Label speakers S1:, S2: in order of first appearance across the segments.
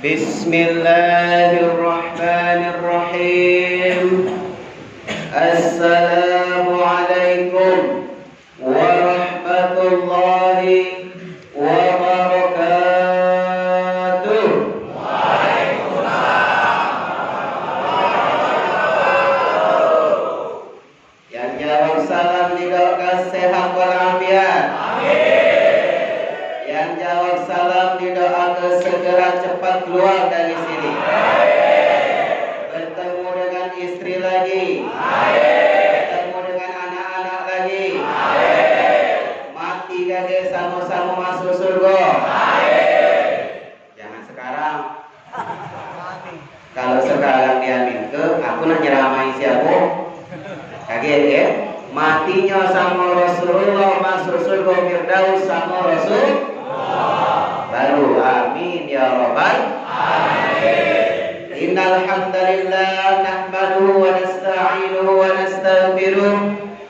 S1: Bismillahirrahmanirrahim. Assalamualaikum warahmatullahi wabarakatuh. Yang jawab salam didoakan sehat walafiat. Yang jawab salam didoakan segera cepat keluar dari sini. Bertemu dengan istri lagi. Bertemu dengan anak-anak lagi. Mati gage sama-sama masuk surga. Jangan sekarang. Kalau sekarang diamin ke, aku nak nyeramai siapa? Kaget ya? Matinya sama Rasulullah masuk surga Firdaus sama Rasul. Baru amin ya rabbal alamin. Innal hamdalillah nahmaduhu wa nasta'inuhu wa nastaghfiruh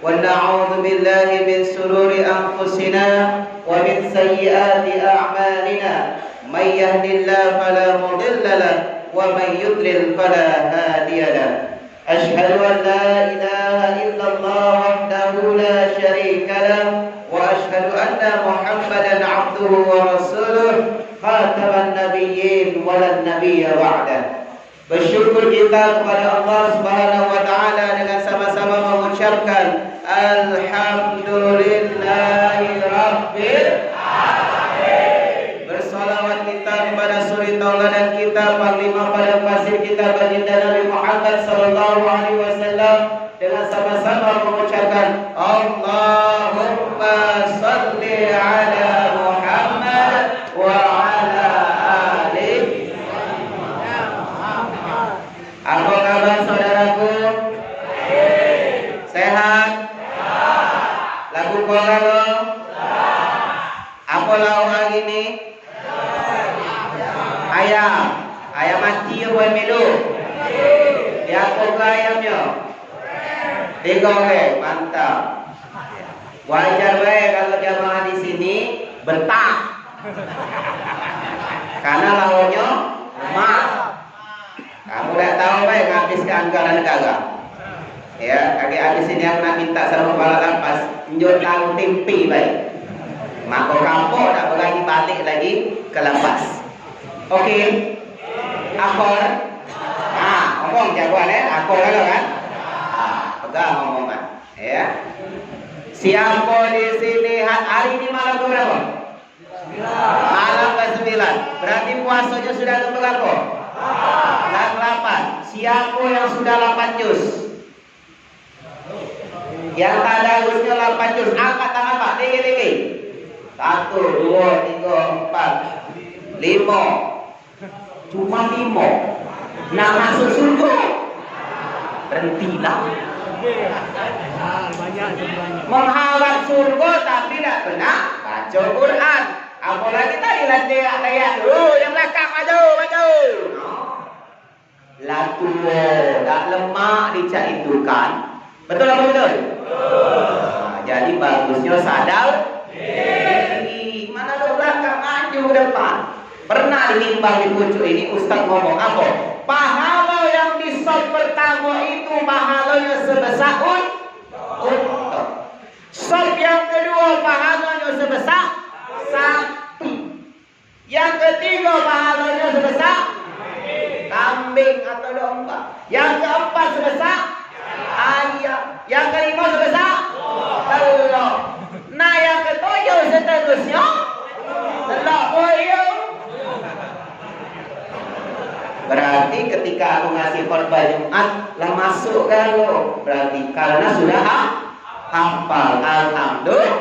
S1: wa na'udzu billahi min shururi anfusina wa min sayyiati a'malina. May yahdihillahu fala mudilla lahu wa may yudlil fala hadiya lahu. Ashhadu an la ilaha illallah wahdahu la syarika lahu wa ashhadu anna Muhammadan abduhu wa rasuluh khataman nabiyyin wa lan nabiyya ba'dah. Bersyukur kita kepada Allah Subhanahu wa taala dengan sama-sama mengucapkan alhamdulillahi rabbil alamin. Bersolawat kita kepada suri tauladan kita, panglima pada pasir kita, baginda Nabi Muhammad sallallahu alaihi wasallam, dengan sama-sama mengucapkan Allahumma salli ala Muhammad wa ala ali Muhammad. Apa kabar saudaraku? Sehat? Lagu kolalo? Apa lauk hari ini? Ayam. Ayam mati apa melu? Dia apa ke ayamnya? Digoreng, mantap. Wajar baik kalau jamaah di sini betah. Karena lauknya lemak. Kamu dah tahu baik habiskan anggaran negara. Ya, kaki habis ini aku nak minta sama kepala lapas njut tahu tempe baik. Maka kampung tak berani balik lagi ke lapas. Okey. Akor. Ngomong jagoan akor kalau kan? Pegang ngomongan, ya. Siapa di sini hari ini malam berapa? 9. Malam ke-9. Berarti puasanya sudah ke berapa? 8. Siapa yang sudah 8 juz? Yang tak ada juznya 8 juz. Angkat tangan Pak, tinggi-tinggi. 1, 2, 3, 4, 5. Cuma 5. Nak masuk surga. Berhentilah. Mengharap surga tapi tidak pernah baca Quran. Apalagi tadi layat dulu yang belakang maju. Latu tak lemak dicak itu kan. Betul apa betul? Jadi bagusnya sadar diri. Mana ada belakang maju depan. Pernah ditimbang di pucuk ini Ustaz ngomong apa? Pahala yang di sop pertama itu pahalanya sebesar unta. Sop yang kedua pahalanya sebesar sapi. Yang ketiga pahalanya sebesar kambing atau domba. Yang keempat sebesar ayam. Yang kelima sebesar telur. Nah yang ketujuh seterusnya telur puyuh. Berarti ketika aku ngasih khotbah Jumat lah masuk kan lo. Berarti karena sudah hafal. Alhamdulillah.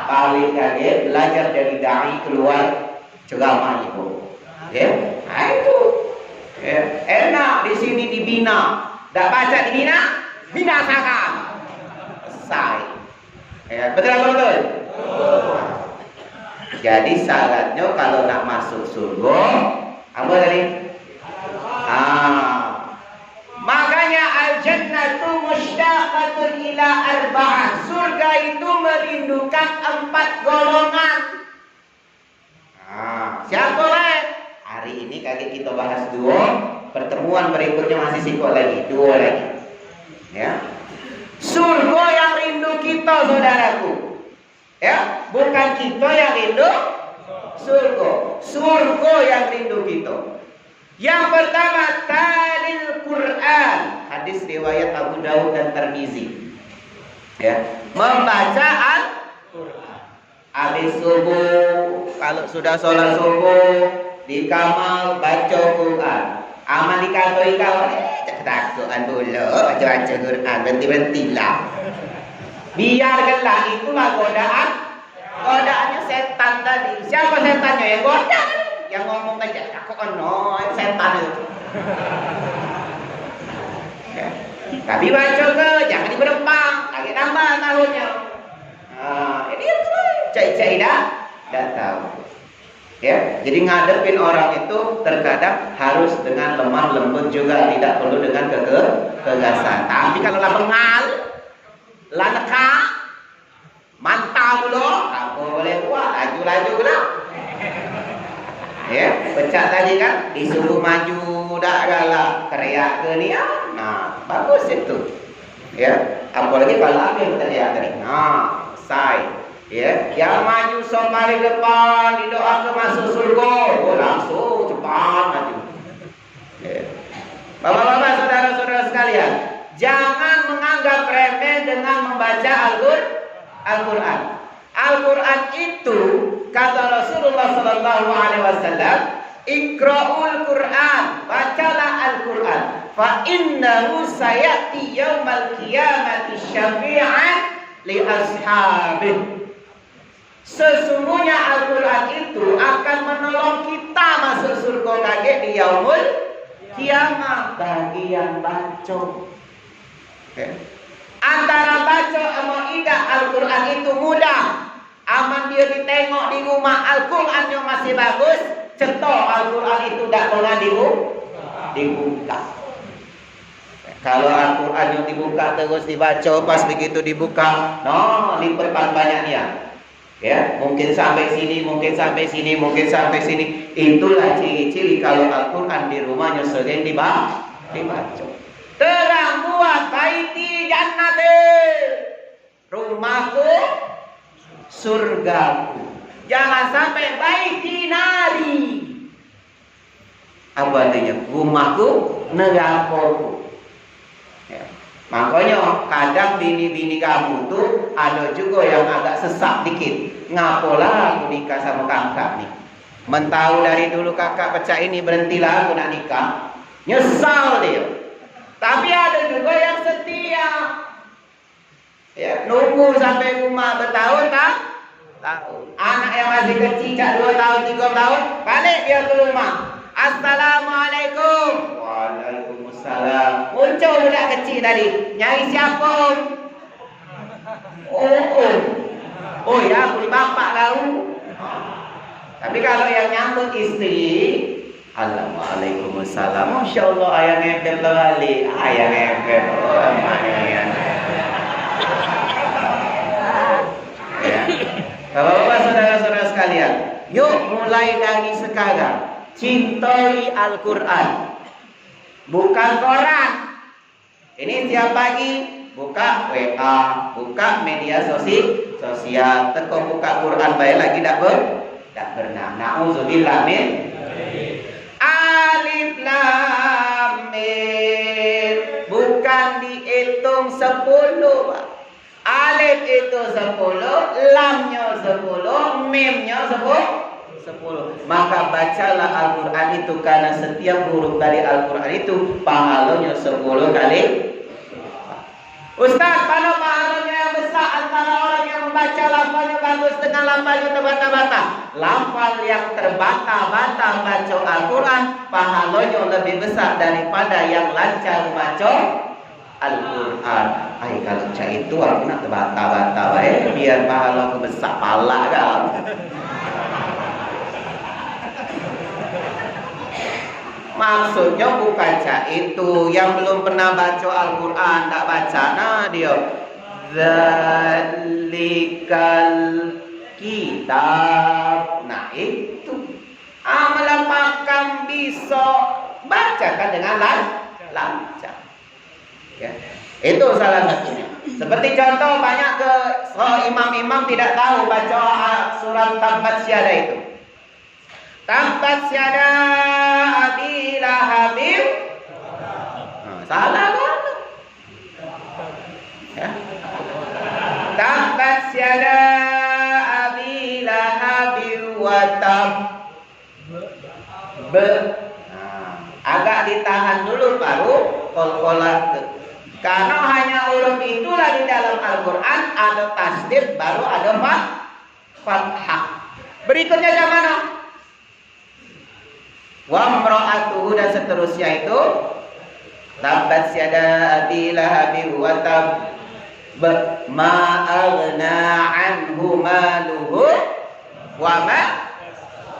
S1: Paling kaget belajar dari dai keluar ceramah itu. Ya, itu. Ya. Enak di sini dibina. Tak baca dibina, binasakan. Selesai. Ya, betul apa betul? Jadi syaratnya kalau nak masuk surga apa tadi? Makanya al-jannatu mushtaqatun ila arba'ah. Surga itu merindukan 4 golongan. Siapa lah? Hari ini kali kita bahas 2. Pertemuan berikutnya masih sikot lagi, 2 lagi. Ya. Surga yang rindu kita, saudaraku. Ya, bukan kita yang rindu surga. Surga yang rindu kita. Yang pertama, talil Quran. Hadis riwayat Abu Dawud dan Tirmizi. Ya, membaca Al-Quran. Habis subuh, kalau sudah sholat subuh, di kamar baca Quran. Aman dikatoi kau, takut dulu, baca Quran, berhenti-berhentilah. Biarkanlah itulah godaan. Godaannya setan tadi. Siapa setannya yang goda? Yang ngomong aja, aku setan itu. Ya. Tapi baca ke, jangan diberempang, lagi nambah tahunnya. Ini cai-cai dah tahu. Ya, jadi ngadepin orang itu terkadang harus dengan lemah lembut juga, tidak perlu dengan kegasan. Tapi kalau lah bengal, lah neka, mantap loh, aku boleh buat, laju lah. Ya, pecah tadi kan, disuruh maju, dah galak, teriak ke dia, nah bagus itu. Ya, apalagi kalau apa yang teriak tadi, nah, say. Ya, yang maju paling depan didoakan masuk surga, langsung cepat maju. Ya. Bapak-bapak, saudara-saudara sekalian, jangan menganggap remeh dengan membaca Al-Quran. Al-Quran itu kata Rasulullah Sallallahu Alaihi Wasallam, Iqra'ul Quran, bacalah Al-Quran. Fa innahu sayati yaumal qiyamati syafi'an li ashabih. Sesungguhnya Al-Quran itu akan menolong kita masuk surga kaget di yaumul kiamat bagi yang baca. Okay. Antara baca sama tidak Al-Quran itu mudah. Aman dia ditengok di rumah Al-Qurannya masih bagus, cetok Al-Quran itu tak pernah dibuka. Kalau Al-Quran yang dibuka terus dibaca, pas begitu dibuka, lipetan banyaknya. Ya, mungkin sampai sini, mungkin sampai sini, mungkin sampai sini. Itulah ciri-ciri kalau Al-Quran di rumahnya sering dibaca. Terang buat baiti jannati, rumahku surgaku. Jangan sampai baiti nari. Apa artinya? Rumahku nerakaku. Ya. Makanya kadang bini-bini kamu tuh ada juga yang agak sesak dikit. Ngapalah aku nikah sama kakak nih? Mentau dari dulu kakak pecah ini, berhentilah aku nak nikah. Nyesal dia. Tapi ada juga yang setia. Ya, nunggu sampai rumah bertahun tahun. Anak yang masih kecil, 2 tahun, 3 tahun, balik dia ke rumah. Assalamualaikum. Waalaikumsalam. Muncul budak kecil tadi. Nyari siapa? Oh ya, aku ni bapak kau. Tapi kalau yang nyambut istri, Assalamualaikum. Masya Allah, ayah ngepet balik. Ayah ngepet. Ya. Bapak-bapak, saudara-saudara sekalian, yuk mulai dari sekarang cintai Al-Quran, bukan koran. Ini tiap pagi buka WA, buka media sosial, teko buka Quran baik lagi tak pernah. Nauzubillah min. Alif lam mim, bukan dihitung 10, Pak. Alif itu 10, lamnya 10, mimnya 10. Maka bacalah Al-Quran itu, karena setiap huruf dari Al-Quran itu pahalanya 10 kali. Ustaz, mana pahalanya yang besar antara orang yang membaca lafalnya bagus dengan lafalnya terbata-bata? Lafal yang terbata-bata baca Al-Quran pahalanya lebih besar daripada yang lancar baca Al-Quran. Kalau cak itu aku nak terbata-bata biar pahala aku besar pala kan. Maksudnya bukan cak itu yang belum pernah baca Al-Quran, tak baca dia zalikal kitab. Nah itu amalan pakam bisa bacakan dengan lancar. Ya. Itu salah satunya. Seperti contoh banyak imam-imam tidak tahu baca surat Tabbat Syada itu. Tabbat Syada Abi Lahabin. Salah kan? Ya. Tabbat Syada Abi Lahabin wa tab. Agak ditahan dulu baru kol-kolat. Karena hanya huruf itulah di dalam Al-Quran ada tasdid baru ada fathah. Berikutnya yang mana? Wa imra'atuhu dan seterusnya itu tabbat yada abi lahabin wa tab ma aghna anhu maluhu wa ma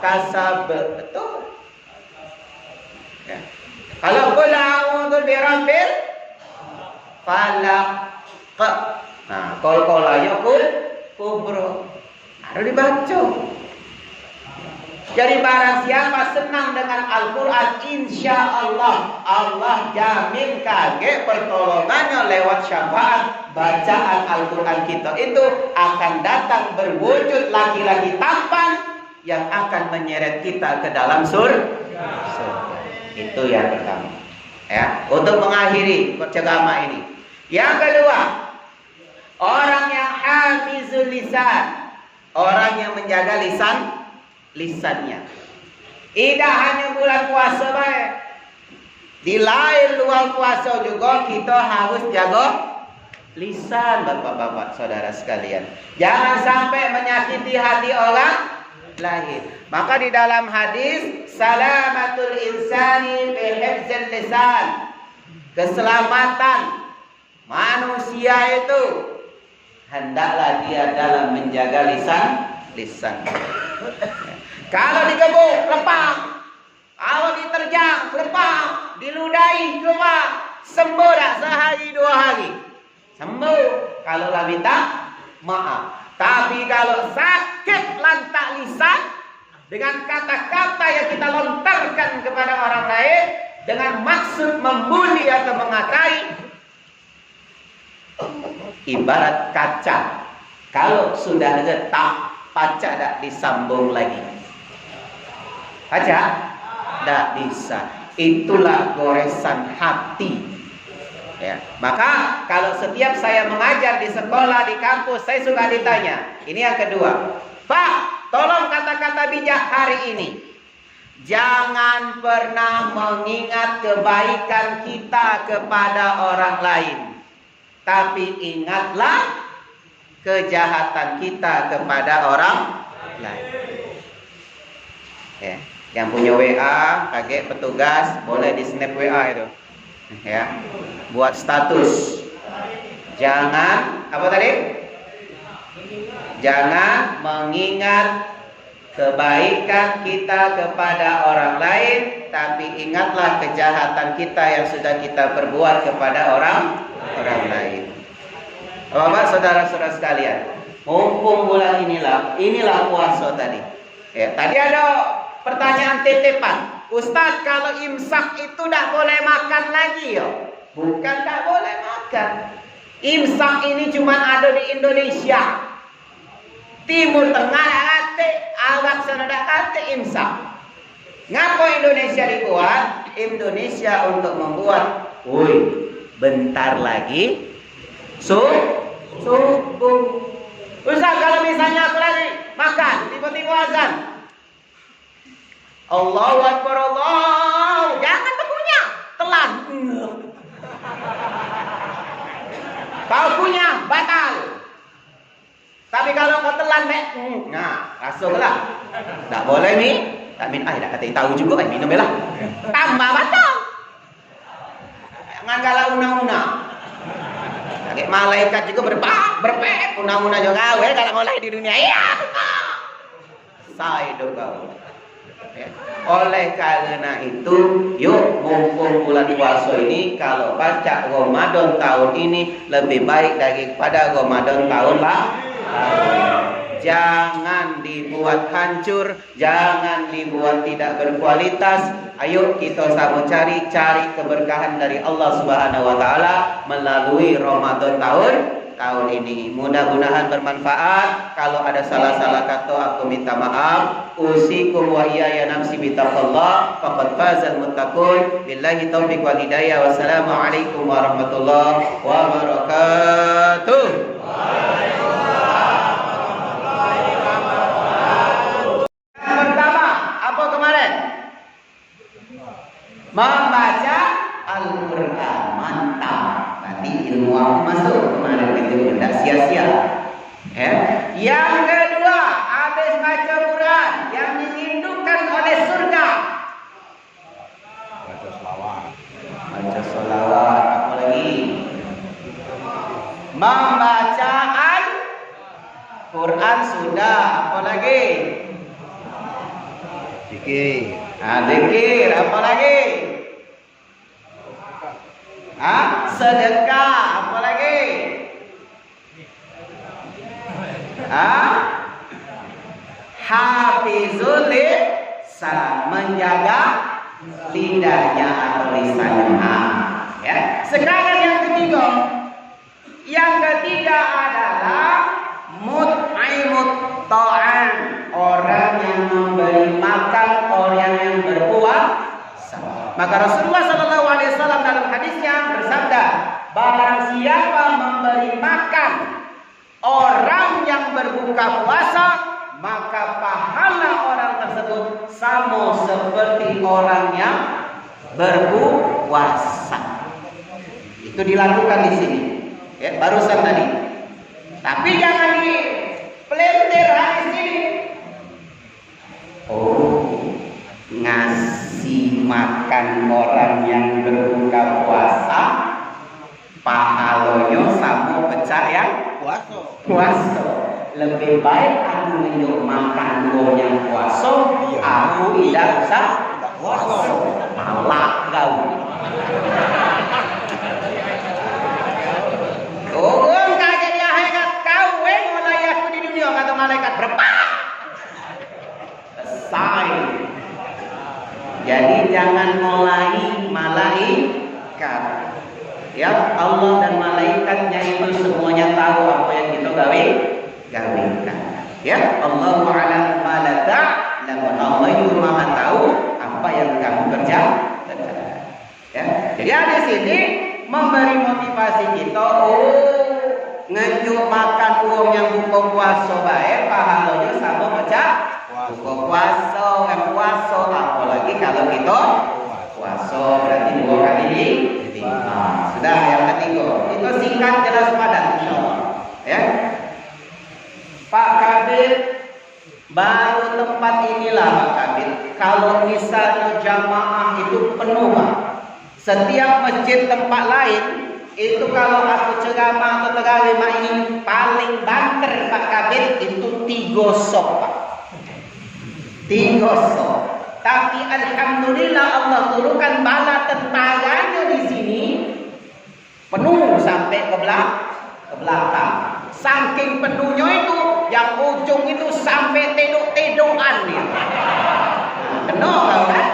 S1: kasab. Betul. Ya. Kalau qul a'udzu birabbil falaq. Nah, kol-kolanya kubro. Harus dibaca. Jadi barang siapa senang dengan Al-Quran, insya Allah Allah jamin kaget pertolongannya lewat syafaat bacaan Al-Quran kita itu akan datang berwujud laki-laki tampan yang akan menyeret kita ke dalam surga. Itu yang pertama. Ya, untuk mengakhiri ceramah ini. Yang kedua, orang yang hafizul lisan, orang yang menjaga lisannya. Tidak hanya bulan puasa baik. Di lain luar puasa juga kita harus jaga lisan, bapak-bapak, saudara sekalian. Jangan sampai menyakiti hati orang lain. Maka di dalam hadis salamatul insani bi hifzil lisan, keselamatan manusia itu hendaklah dia dalam menjaga lisan. Kalau digebuk lepang, kalau diterjang lepang, diludahi lepang, sembuh tak sehari dua hari? Sembuh kalau lah minta maaf. Tapi kalau sakit lantak lisan dengan kata-kata yang kita lontarkan kepada orang lain dengan maksud membuli atau mengatai, ibarat kaca. Kalau sudah retak, kaca tak disambung lagi. Kaca tak bisa. Itulah goresan hati. Ya. Maka kalau setiap saya mengajar di sekolah, di kampus, saya suka ditanya. Ini yang kedua. Pak, tolong kata-kata bijak hari ini. Jangan pernah mengingat kebaikan kita kepada orang lain. Tapi ingatlah kejahatan kita kepada orang lain. Ya. Yang punya WA, kaget petugas, boleh di snap WA itu. Ya, buat status. Jangan apa tadi? Jangan mengingat kebaikan kita kepada orang lain, tapi ingatlah kejahatan kita yang sudah kita perbuat kepada orang lain. Bapak, saudara-saudara sekalian, mumpung bulan inilah puasa tadi. Ya, tadi ada pertanyaan titipan. Ustaz, kalau imsak itu tidak boleh makan lagi ya? Bukan tidak boleh makan. Imsak ini cuma ada di Indonesia. Timur Tengah ada, Arab sana ada imsak. Ngapa Indonesia dibuat? Indonesia untuk membuat, bentar lagi subuh. Ustaz, kalau misalnya aku lagi makan, tiba-tiba azan, Allahu Akbar, Allah, jangan berkunyah, telan. Kalau kunyah batal. Tapi kalau kau telan, langsunglah. Tak boleh ni. Tak minum, tak kata tahu juga, minum lah. Tambah batal. Jangan galau una-una. Kayak malaikat juga berpek, una-una juga gawe kalau mulai di dunia. Iya. Saya kau. Ya. Oleh karena itu, yuk mumpung bulan puasa ini, kalau baca Ramadan tahun ini lebih baik daripada Ramadan tahun lalu. jangan dibuat hancur, jangan dibuat tidak berkualitas. Ayo kita sama cari keberkahan dari Allah Subhanahu wa taala melalui Ramadan tahun ini. Mudah-mudahan bermanfaat. Kalau ada salah-salah kata aku minta maaf. Usikum wa iyaya nafsi bitaqallah faqad fazal muttaqun. Billahi taufiq wal hidayah. Wassalamualaikum warahmatullahi wabarakatuh. Yang pertama, apa kemarin? Membaca Al-Quran. Mantap. Berarti ilmu aku masuk kemarin itu tidak sia-sia. Yang kedua, habis baca Quran yang dirindukan oleh surga. Baca selawat. Baca selawat. Apa lagi? Membaca Al-Quran sudah. Apa lagi? Zikir. Zikir. Apa lagi? Sedekah. Apa lagi? Hafizul lisan, menjaga lidahnya atau lisannya. Ya. Sekarang yang ketiga. Yang ketiga adalah mut'imut ta'am, orang yang memberi makan orang yang berpuasa. Maka Rasulullah sallallahu alaihi wasallam dalam hadisnya bersabda, barang siapa memberi makan orang yang berbuka puasa, maka pahala orang tersebut sama seperti orang yang berpuasa. Itu dilakukan di sini. Ya, barusan tadi. Tapi jangan dipelintir hadis ini. Ngasih makan orang yang berbuka puasa, pahalanya sama pecah yang puasa. Lebih baik aku menunjuk makan orang yang puasa, aku tidak usah puasa. Malah kau. Orang kaget di akhirat, kau mulai aku di dunia, kata malaikat berapa? Selesai. Jadi jangan mulai malaikat. Ya, Allah dan malaikatnya itu semuanya tahu apa yang kita gawekan. Ya, Allahu a'lam ma ta'lamun. Allah itu Maha tahu apa yang kamu kerjakan. Ya. Jadi ada di sini memberi motivasi kita, ngejuk makan uang yang buka puasa baik, pahalanya sama pecah buka puasa, yang puasa, apalagi kalau kita puasa berarti 2 kali dilipat. Sudah yang ketiga, itu singkat jelas padat insyaallah. Ya. Pak Kabir, baru tempat inilah Pak Kabir. Kalau misalnya jamaah itu penuh Pak, setiap masjid tempat lain itu kalau aku ceramah atau terawih ini paling banter Pak Kabir itu 3 sok Pak. 3 sok. Tapi alhamdulillah Allah turunkan bala tentaranya di sini penuh sampai ke belakang. Saking penuhnya itu yang ujung itu sampai tedok-tedokan nih. Kena kan?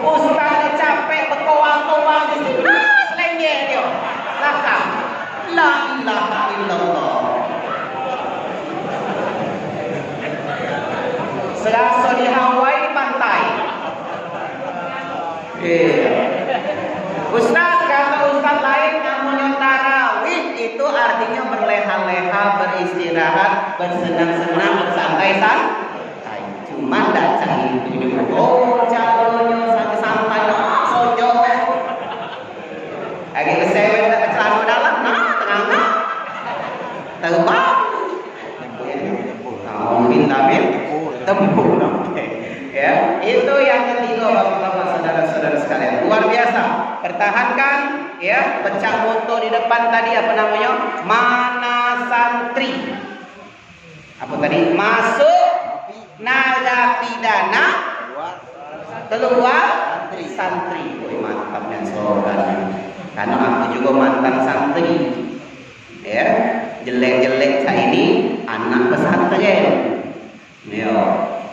S1: Ustaznya capek berkoang-koang di sini. Selengge dia. Belakang. La ilaha illallah. Serasa di Hawaii pantai. Ustaz, kalau ustaz lain namanya tarawih itu artinya berleha-leha, beristirahat, bersenang-senang, bersantai-santai. Cuma tidak cari itu. Calonnya santai-santai, sojo. Lagi kesewet celana dalam, tengah-tengah. Terbang. Min tempur. Ya, itu yang ketiga Bapak-bapak, saudara-saudara sekalian. Luar biasa. Pertahankan ya, pecah moto di depan tadi apa namanya? Mana santri. Apa tadi? Masuk narapidana, keluar santri. Woi, mantapnya slogannya. Karena aku juga mantan santri. Ya. jelek-jelek saya ini anak pesantren. Yo,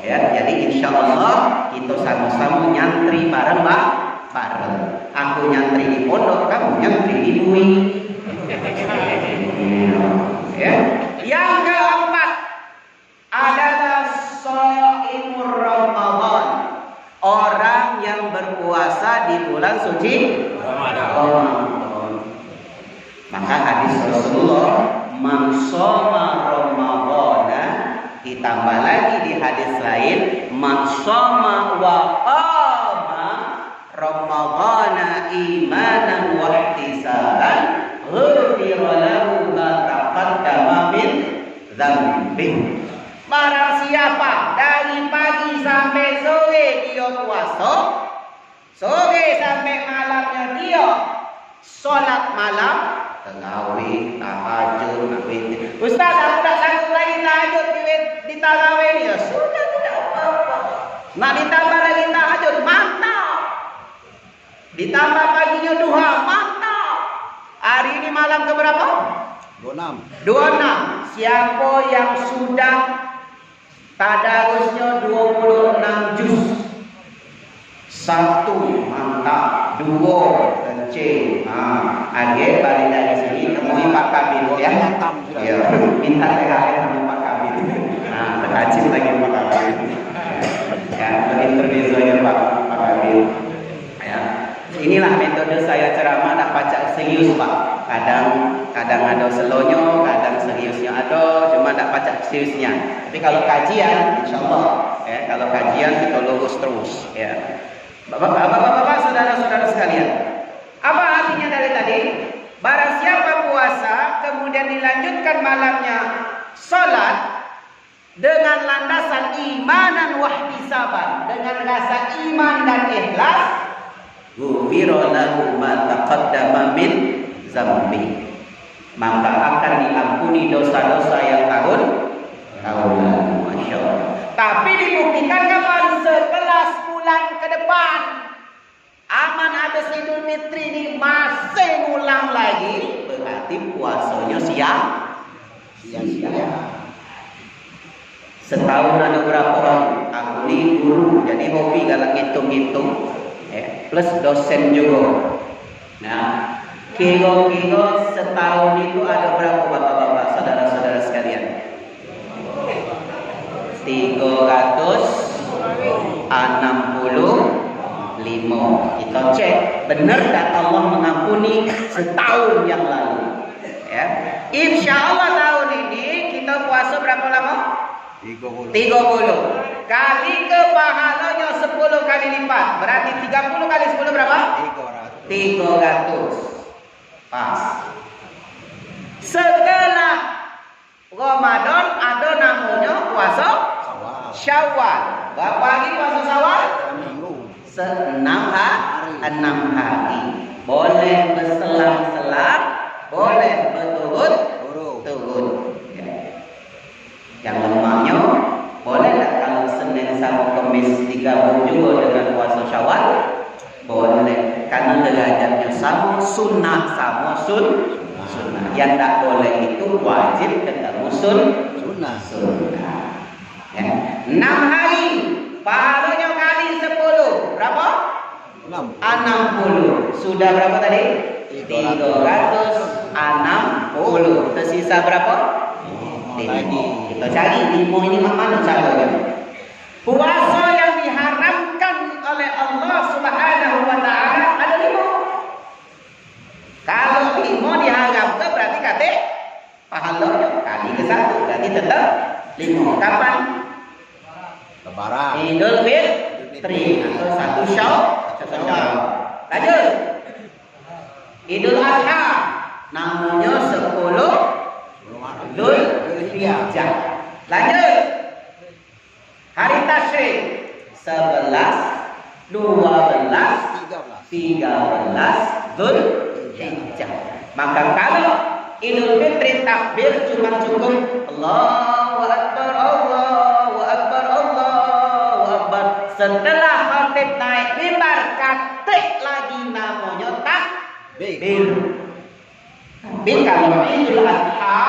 S1: ya, jadi insya Allah kita sama-sama nyantri bareng bareng. Aku nyantri di pondok, kamu nyantri di bumi. Ya. Yang keempat adalah shaimur Ramadan. Orang yang berpuasa di bulan suci Ramadan. Maka hadis Rasulullah, man shoma Ramadana, ditambah lagi di hadis lain, man shoma wa qama Ramadana imanan wa ihtisaban ghufira lahu ma taqaddama min dzambih. Barang siapa dari pagi sampai sore dia puasa, sore sampai malamnya dia sholat malam, tarawih, tahajud, witir. Ustaz, aku tak sanggup lagi tahajud di tarawih ni. Ya sudah, tidak apa-apa. Nak ditambah lagi tahajud, mantap. Ditambah paginya duha, mantap. Hari ini malam keberapa? 26. Siapa yang sudah tadarusnya 26 juz? 1, mantap. 2, kecil. Age balik dari sini temui Pak Kabir ya. Ya, minta THR sama Pak Kabir. Terhajim lagi Pak Kabir. Ya, berinterview ya Pak Kabir. Ya. Inilah metode saya ceramah, tak pacak serius Pak. Kadang ada selonyo, kadang seriusnya ada, cuma tak pacak seriusnya. Tapi kalau kajian, insyaallah ya, kalau kajian kita lurus terus ya. Bapak-bapak, saudara-saudara sekalian, apa artinya dari tadi? Barang siapa puasa kemudian dilanjutkan malamnya salat dengan landasan imanan wahtisaban, dengan rasa iman dan ikhlas, ghufira lahu ma taqaddama min dzambi, maka akan diampuni dosa-dosa yang tahun lalu. Masya Allah. Tapi dibuktikan kapan? Setelah sebulan ke depan. Aman habis Idul Fitri ini masih ngulang lagi, berarti puasanya sia-sia. Setahun ada berapa orang? Aku ini guru, jadi hobi galak ngitung-ngitung, plus dosen juga. Nah, kira-kira setahun itu ada berapa bapak-bapak, saudara-saudara sekalian? 365. Kita cek benar tak Allah mengampuni setahun yang lalu. Ya, insya Allah tahun ini kita puasa berapa lama? 30 kali ke pahalanya 10 kali lipat. Berarti 30 kali 10 berapa? 300. Pas. Setelah Ramadan ada namanya puasa Syawal. Berapa hari puasa Syawal? 6 hari. Boleh berselang-selang, boleh berturut-turut. Yang lemahnya boleh tak kalau Senin sama Kamis digabung juga dengan puasa Syawal? Boleh, karena derajatnya sama, sunnah sama sunnah. Yang tak boleh itu wajib ketemu sunnah. Ya. 6 hari, pahalanya kali 10 berapa? 60. Sudah berapa tadi? 360. Tersisa berapa? 5. Kita cari 5 ini mana caranya? Puasa yang diharamkan oleh Allah Subhanahu wa taala ada 5. Kalau 5 diharamkan berarti kata pahalanya kali ke 1 berarti tetap 5. Kapan?
S2: Lebaran.
S1: Idul Fitri atau 1 Syawal. Lanjut. Idul Adha namanya 10 Dzulhijjah. Lanjut. Hari Tasyrik 11, 12, 13 Dzulhijjah. Maka kalau Idul Fitri takbir cuma cukup Allahu Akbar, Allahu Akbar, Allahu Akbar. Setelah khatib naik mimbar, ketik lagi namanya takbir. Tapi kalau Idul Adha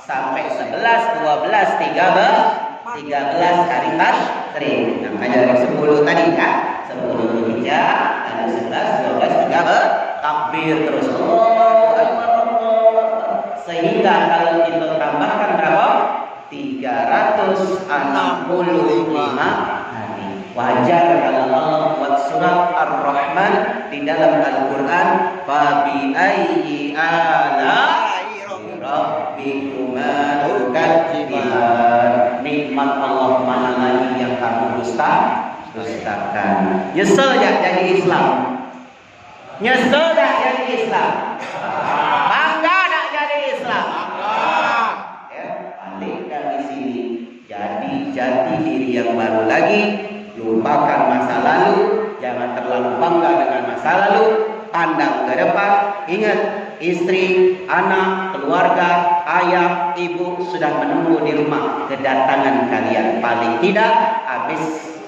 S1: sampai 11, 12, 13 hari tasyrik. Makanya dari 10 tadi kan, 10 Dzulhijjah, ada 11, 12, 13 takbir terus. Allahu Akbar. Sehingga kalau kita tambahkan berapa? 365 hari. Wajar kalau Allah buat surat Ar-Rahman di dalam Al-Quran, fa bi ayyi ala'i rabbikuma tukadziban. Nikmat Allah mana lagi yang kamu dustakan. Nyesel ya jadi Islam? Nyesel tak jadi Islam? Bangga tak jadi Islam? Ya, balik dari sini. Jadi jati diri yang baru lagi. Lupakan masa lalu. Jangan terlalu bangga dengan masa lalu. Pandang ke depan. Ingat, istri, anak, keluarga, ayah, ibu sudah menunggu di rumah kedatangan kalian. Paling tidak habis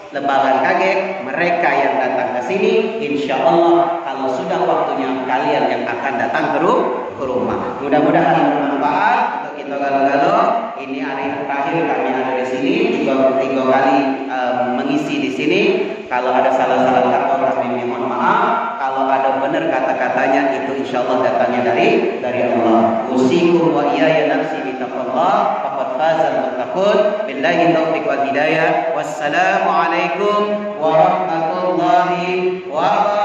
S1: Lebaran kaget, mereka yang datang ke sini, insya Allah kalau sudah waktunya kalian yang akan datang ke rumah. Mudah-mudahan bermanfaat untuk kita galau-galau. Ini hari terakhir kami ada di sini, tiga kali mengisi di sini. Kalau ada salah-salah kata kami mohon maaf. Kalau ada benar kata-katanya itu insya Allah datangnya dari Allah. Usikum wa iyaya nafsi bitaqwallah faqad fazal muttaqun. Billahi taufiq wal hidayah. Wassalamu alaikum warahmatullahi wabarakatuh.